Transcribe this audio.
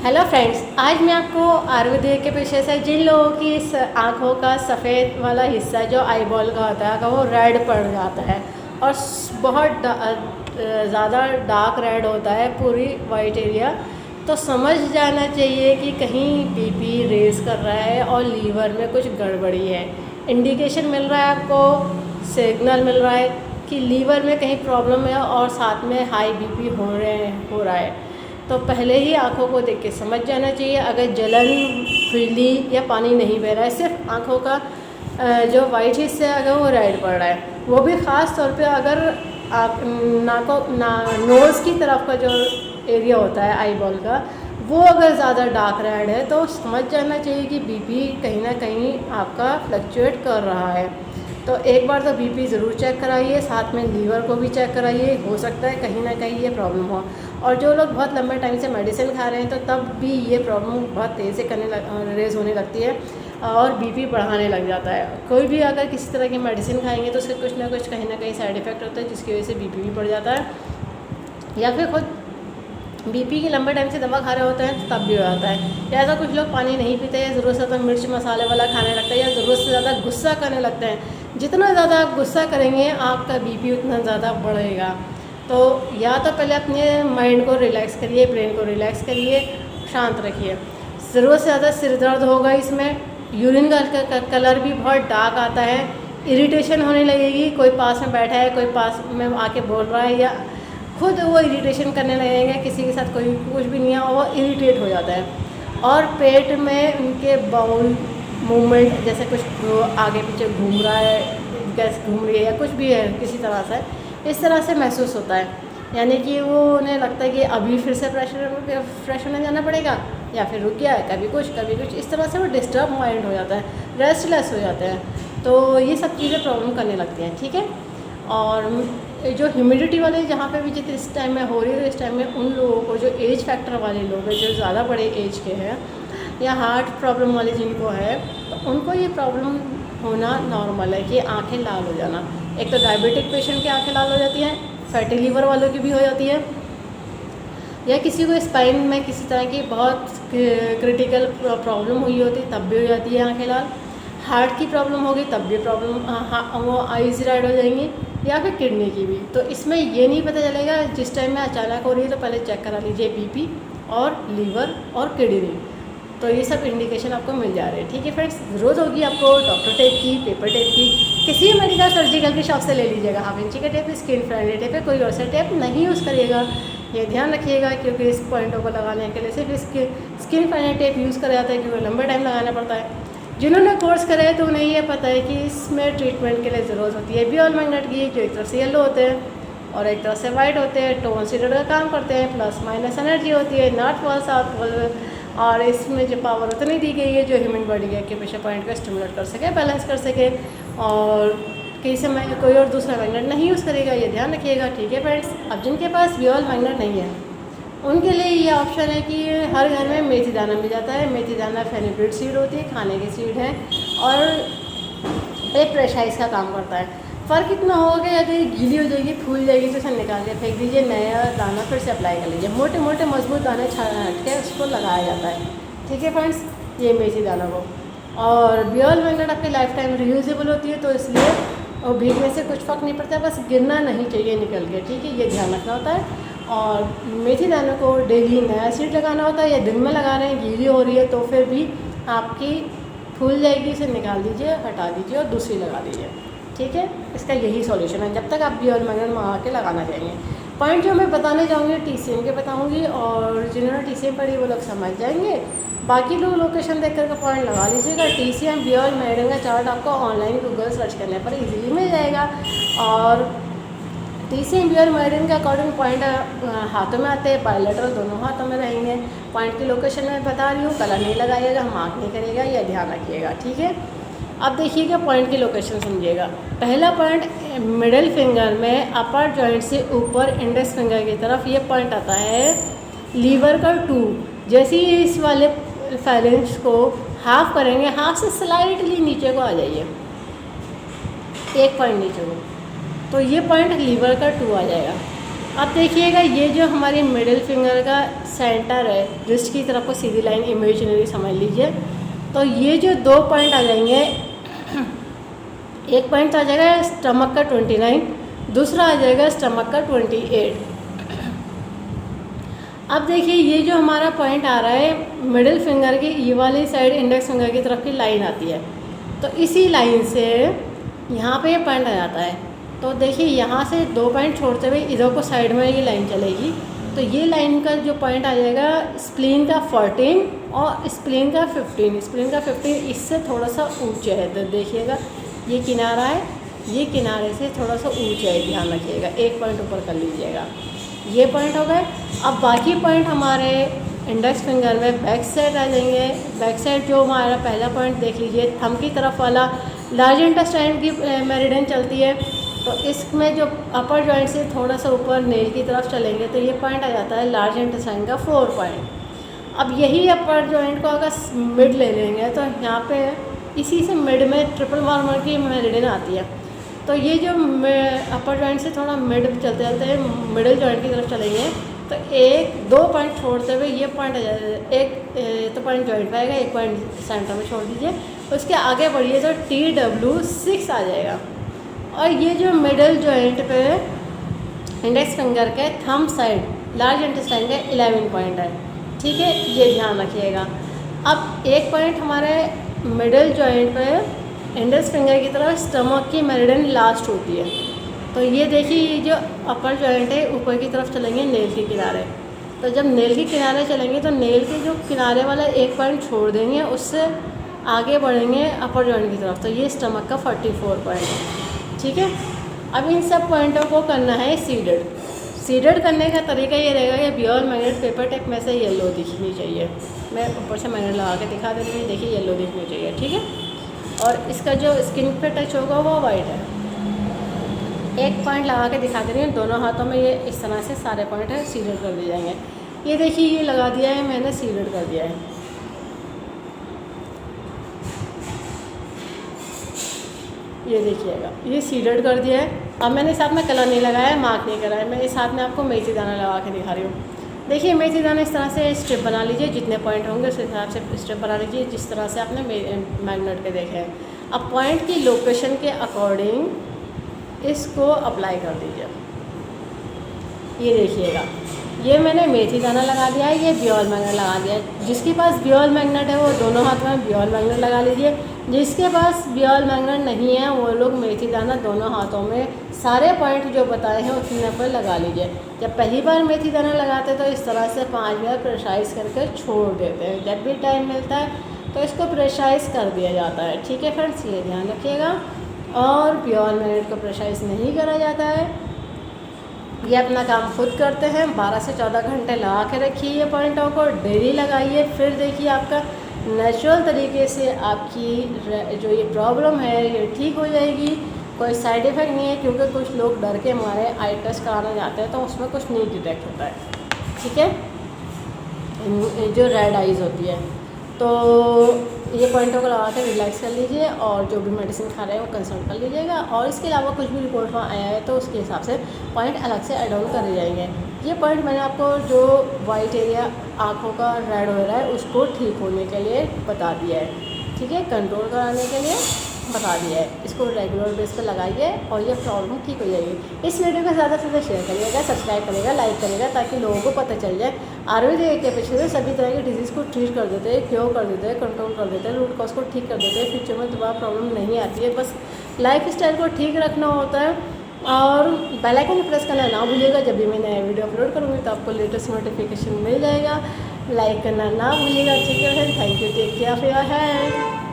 Hello friends, आज मैं आपको आयुर्वेद के पेशे से जिन लोगों की आँखों का सफ़ेद वाला हिस्सा जो आई बॉल का होता है, अगर वो रेड पड़ जाता है और बहुत ज़्यादा डार्क रेड होता है पूरी वाइट एरिया, तो समझ जाना चाहिए कि कहीं बीपी रेस कर रहा है और लीवर में कुछ गड़बड़ी है। इंडिकेशन मिल रहा है आपको, सिग्नल मिल रहा है कि लीवर में कहीं प्रॉब्लम है और साथ में हाई बीपी हो रहा है। तो पहले ही आँखों को देख के समझ जाना चाहिए। अगर जलन, खुजली या पानी नहीं बह रहा है, सिर्फ आँखों का जो वाइट हिस्सा है अगर वो रेड पड़ रहा है, वो भी ख़ास तौर पे अगर आप नोज़ की तरफ का जो एरिया होता है आई बॉल का, वो अगर ज़्यादा डार्क रेड है तो समझ जाना चाहिए कि बीपी कहीं ना कहीं आपका फ्लक्चुएट कर रहा है। तो एक बार तो बीपी ज़रूर चेक कराइए, साथ में लीवर को भी चेक कराइए, हो सकता है कहीं ना कहीं ये प्रॉब्लम हो। और जो लोग बहुत लंबे टाइम से मेडिसिन खा रहे हैं तो तब भी ये प्रॉब्लम बहुत तेज़ से रेज़ होने लगती है और बीपी बढ़ाने लग जाता है। कोई भी अगर किसी तरह की मेडिसिन खाएंगे तो उसके कुछ ना कुछ कहीं ना कहीं साइड इफ़ेक्ट होता है, जिसकी वजह से बीपी भी बढ़ जाता है, या फिर खुद बीपी की लंबे टाइम से दवा खा रहे होते हैं तब भी हो जाता है। या ऐसा कुछ लोग पानी नहीं पीते या ज़रूरत से ज़्यादा मिर्च मसाले वाला खाने लगते हैं या ज़रूरत से ज़्यादा गुस्सा करने लगते हैं। जितना ज़्यादा आप गुस्सा करेंगे आपका बीपी उतना ज़्यादा बढ़ेगा। तो या तो पहले अपने माइंड को रिलैक्स करिए, ब्रेन को रिलैक्स करिए, शांत रखिए। ज़रूरत से ज़्यादा सिर दर्द होगा, इसमें यूरिन का कलर भी बहुत डार्क आता है, इरिटेशन होने लगेगी, कोई पास में बैठा है, कोई पास में आके बोल रहा है या खुद वो इरिटेशन करने लगेंगे, किसी के साथ कोई कुछ भी नहीं है और वो इरिटेट हो जाता है। और पेट में उनके बाउल मूवमेंट, जैसे कुछ आगे पीछे घूम रहा है, गैस घूम रही है या कुछ भी है किसी तरह से, इस तरह से महसूस होता है। यानी कि वो उन्हें लगता है कि अभी फिर से फ्रेश होने जाना पड़ेगा या फिर रुक गया है, कभी कुछ इस तरह से वो डिस्टर्ब माइंड हो जाता है, रेस्टलेस हो जाते हैं। तो ये सब चीज़ें प्रॉब्लम करने लगती हैं, ठीक है। और जो ह्यूमिडिटी वाले जहाँ पे भी जितने इस टाइम में हो रही है, तो इस टाइम में उन लोगों को जो एज फैक्टर वाले लोग हैं, जो ज़्यादा बड़े एज के हैं या हार्ट प्रॉब्लम वाले जिनको है, तो उनको ये प्रॉब्लम होना नॉर्मल है कि आंखें लाल हो जाना। एक तो डायबिटिक पेशेंट की आंखें लाल हो जाती हैं, फैटी लीवर वालों की भी हो जाती है, या किसी को स्पाइन में किसी तरह की बहुत क्रिटिकल प्रॉब्लम हुई होती तब भी हो जाती है आंखें लाल। हार्ट की प्रॉब्लम होगी तब भी प्रॉब्लम वो आईज रेड हो जाएंगी, या फिर किडनी की भी। तो इसमें ये नहीं पता चलेगा, जिस टाइम में अचानक हो रही है तो पहले चेक करा लीजिए बीपी और लीवर और किडनी। तो ये सब इंडिकेशन आपको मिल जा रहे हैं, ठीक है फ्रेंड्स। ज़रूरत होगी आपको डॉक्टर टेप की, पेपर टेप की, किसी भी मेडिकल सर्जिकल की शॉप से ले लीजिएगा। हाफ इंची का टेप, स्किन फ्रेंडली टेप है, कोई और सा टेप नहीं यूज़ करिएगा, ये ध्यान रखिएगा। क्योंकि इस पॉइंटों को लगाने के लिए सिर्फ स्किन फ्रेंडली टेप यूज़ करा जाता है, क्योंकि लंबा टाइम लगाना पड़ता है। जिन्होंने कोर्स करे हैं तो उन्हें ये पता है कि इसमें ट्रीटमेंट के लिए ज़रूरत होती है बियोल मैग्नेट की, जो एक तरफ से येलो होते हैं और एक तरफ से वाइट होते हैं, टोन सीडर का काम करते हैं, प्लस माइनस एनर्जी होती है, नॉर्थ पोल साउथ पोल। और इसमें जो पावर उतनी दी गई है जो ह्यूमन बॉडी के एक्यूप्रेशर पॉइंट को स्टिमुलेट कर सके, बैलेंस कर सके, और कई समय कोई और दूसरा मैग्नेट नहीं यूज़ करेगा, ये ध्यान रखिएगा, ठीक है फ्रेंड्स। अब जिनके पास बियोल मैग्नेट नहीं है उनके लिए ये ऑप्शन है कि हर घर में मेथी दाना मिल जाता है। मेथी दाना फेनिब्रिड सीड होती है, खाने की सीड है और ये प्रेशराइज का काम करता है। फ़र्क इतना होगा कि अगर गीली हो जाएगी, फूल जाएगी तो उसे निकाल के फेंक दीजिए, नया दाना फिर से अप्लाई कर लीजिए। मोटे मोटे मजबूत दाने हट के उसको लगाया जाता है, ठीक है फ्रेंड्स, ये मेथी दाना को। और बियोल मैग्नेट आपकी लाइफ टाइम रियूजेबल होती है, तो इसलिए और भीगने से कुछ फ़र्क नहीं पड़ता, बस गिरना नहीं चाहिए निकल के, ठीक है, ये ध्यान रखना होता है। और मेथी दानों को डेली नया सीड लगाना होता है, या दिन में लगा रहे हैं, गीली हो रही है तो फिर भी आपकी फूल जाएगी, इसे निकाल दीजिए, हटा दीजिए और दूसरी लगा दीजिए, ठीक है। इसका यही सॉल्यूशन है, जब तक आप बियोल मैग्नेट मंगा के लगाना चाहेंगे। पॉइंट जो मैं बताने जाऊँगी TCM के बताऊँगी, और जिन्होंने TCM पढ़ी वो लोग समझ जाएंगे। बाकी लोग लोकेशन देख कर पॉइंट लगा लीजिएगा। TCM बियोल मैग्नेट का चार्ट आपको ऑनलाइन गूगल सर्च करने पर इजीली मिल जाएगा। और TCM बियोल मैग्नेट के अकॉर्डिंग पॉइंट हाथों में आते हैं, बायलैटरल दोनों हाथों में रहेंगे। पॉइंट की लोकेशन मैं बता रही हूँ, कलर नहीं लगाइएगा, मार्क नहीं करिएगा, यह ध्यान रखिएगा, ठीक है। अब देखिएगा पॉइंट की लोकेशन समझिएगा। पहला पॉइंट मिडिल फिंगर में अपर जॉइंट से ऊपर इंडेक्स फिंगर की तरफ ये पॉइंट आता है लीवर का 2। जैसे ही इस वाले फैलेंक्स को हाफ करेंगे, हाफ से स्लाइडली नीचे को आ जाइए, एक पॉइंट नीचे को, तो ये पॉइंट लीवर का 2 आ जाएगा। अब देखिएगा ये जो हमारी मिडिल फिंगर का सेंटर है, रिस्ट की तरफ को सीधी लाइन इमेजिनरी समझ लीजिए। तो ये जो 2 पॉइंट आ जाएंगे, एक पॉइंट तो आ जाएगा स्टमक का 29, दूसरा आ जाएगा स्टमक का 28। अब देखिए ये जो हमारा पॉइंट आ रहा है मिडिल फिंगर की ये वाली साइड इंडेक्स फिंगर की तरफ की लाइन आती है, तो इसी लाइन से यहाँ पे ये पॉइंट आ जाता है। तो देखिए यहाँ से 2 पॉइंट छोड़ते हुए इधर को साइड में ये लाइन चलेगी, तो ये लाइन का जो पॉइंट आ जाएगा स्प्लीन का 14 और स्प्लीन का 15। स्प्लीन का 15 इससे थोड़ा सा ऊंचा है, तो देखिएगा ये किनारा है, ये किनारे से थोड़ा सा ऊंचा है, ध्यान रखिएगा। एक पॉइंट ऊपर कर लीजिएगा, ये पॉइंट हो गए। अब बाकी पॉइंट हमारे इंडेक्स फिंगर में बैक साइड आ जाएंगे। बैक साइड जो हमारा पहला पॉइंट देख लीजिए, थंब की तरफ वाला लार्ज इंटेस्टाइन की मेरिडियन चलती है, तो इसमें जो अपर जॉइंट से थोड़ा सा ऊपर नेल की तरफ चलेंगे तो ये पॉइंट आ जाता है लार्ज इंटेस्टाइन का 4 पॉइंट। अब यही अपर जॉइंट को अगर मिड ले लेंगे तो यहाँ पे इसी से मिड में ट्रिपल वार्मर की मेरिडियन आती है। तो ये जो अपर जॉइंट से थोड़ा मिड चलते चलते मिडिल जॉइंट की तरफ चलेंगे तो 1-2 पॉइंट छोड़ते हुए ये पॉइंट आ जाएगा। एक तो पॉइंट जॉइंट पे आएगा, एक पॉइंट सेंटर में छोड़ दीजिए, उसके आगे बढ़िए तो TW6 आ जाएगा। और ये जो मिडिल जॉइंट पे इंडेक्स फिंगर के थंब साइड लार्ज इंटेस्टाइन का 11 पॉइंट है, ठीक है, ये ध्यान रखिएगा। अब एक पॉइंट हमारे मिडिल जॉइंट पे इंडेक्स फिंगर की तरफ स्टमक की मेरिडियन लास्ट होती है, तो ये देखिए ये जो अपर जॉइंट है ऊपर की तरफ चलेंगे नेल के किनारे। तो जब नेल के किनारे चलेंगे तो नेल के जो किनारे वाला एक पॉइंट छोड़ देंगे, उससे आगे बढ़ेंगे अपर जॉइंट की तरफ, तो ये स्टमक का 44 पॉइंट है, ठीक है। अब इन सब पॉइंटों को करना है सीडेड। सीडेड करने का तरीका ये रहेगा कि बियर मैग्नेट पेपर टेप में से येलो दिखनी चाहिए। मैं ऊपर से मैग्नेट लगा के दिखा दे रही हूँ, देखिए येलो दिखनी चाहिए, ठीक है। और इसका जो स्किन पे टच होगा वो वाइट है। एक पॉइंट लगा के दिखा दे रही हूँ, दोनों हाथों में ये इस तरह से सारे पॉइंट है सीडेड कर दिए जाएंगे। ये देखिए ये लगा दिया है मैंने, सीडेड कर दिया है। ये देखिएगा ये सीडेड कर दिया है। अब मैंने इस हाथ में कलर नहीं लगाया है, मार्क नहीं करा है, मैं इस हाथ में आपको मेथी दाना लगा के दिखा रही हूँ। देखिए मेथी दाना इस तरह से स्ट्रिप बना लीजिए, जितने पॉइंट होंगे उस हिसाब से स्ट्रिप बना लीजिए, जिस तरह से आपने मैग्नेट के देखे हैं। अब पॉइंट की लोकेशन के अकॉर्डिंग इसको अप्लाई कर दीजिए। ये देखिएगा ये मैंने मेथी दाना लगा दिया है, ये बियोल मैग्नेट लगा दिया है। जिसके पास बियोल मैग्नेट है वो दोनों हाथ में बियोल मैग्नेट लगा लीजिए, जिसके पास बियोल मैग्नेट नहीं है वो लोग मेथी दाना दोनों हाथों में सारे पॉइंट जो बताए हैं उतने पर लगा लीजिए। जब पहली बार मेथी दाना लगाते तो इस तरह से 5 बार प्रेशराइज करके छोड़ देते हैं, जब भी टाइम मिलता है तो इसको प्रेशराइज कर दिया जाता है, ठीक है फ्रेंड्स, ये ध्यान रखिएगा। और बियोल मैग्नेट को प्रेशराइज नहीं करा जाता है, ये अपना काम खुद करते हैं। 12 से 14 घंटे लगा के रखिए ये पॉइंटों को, डेली लगाइए, फिर देखिए आपका नेचुरल तरीके से आपकी जो ये प्रॉब्लम है ये ठीक हो जाएगी। कोई साइड इफ़ेक्ट नहीं है, क्योंकि कुछ लोग डर के हमारे आई टेस्ट कराने जाते हैं तो उसमें कुछ नहीं डिटेक्ट होता है, ठीक है, जो रेड आइज़ होती है। तो ये पॉइंटों को लगा कर रिलैक्स कर लीजिए और जो भी मेडिसिन खा रहे हैं वो कंसल्ट कर लीजिएगा। और इसके अलावा कुछ भी रिपोर्ट में आया है तो उसके हिसाब से पॉइंट अलग से ऐड ऑन करे जाएंगे। ये पॉइंट मैंने आपको जो वाइट एरिया आँखों का रेड हो रहा है उसको ठीक होने के लिए बता दिया है, ठीक है, कंट्रोल कराने के लिए बता दिया है। इसको रेगुलर बेस पर लगाइए और ये प्रॉब्लम ठीक हो जाएगी। इस वीडियो को ज़्यादा से ज़्यादा शेयर करिएगा, सब्सक्राइब करिएगा, लाइक करिएगा, ताकि लोगों को पता चल जाए। आयुर्वेद के पीछे सभी तरह के डिजीज़ को ट्रीट कर देते हैं, क्योर कर देते हैं, कंट्रोल कर देते हैं, रूट कॉज को ठीक कर देते हैं, फ्यूचर में दोबारा प्रॉब्लम नहीं आती है। बस लाइफ स्टाइल को ठीक रखना होता है। और बेल आइकन को प्रेस करना ना भूलिएगा, जब भी मैं नया वीडियो अपलोड करूँगी तो आपको लेटेस्ट नोटिफिकेशन मिल जाएगा। लाइक करना ना भूलिएगा, ठीक है, thank you, take care of your health.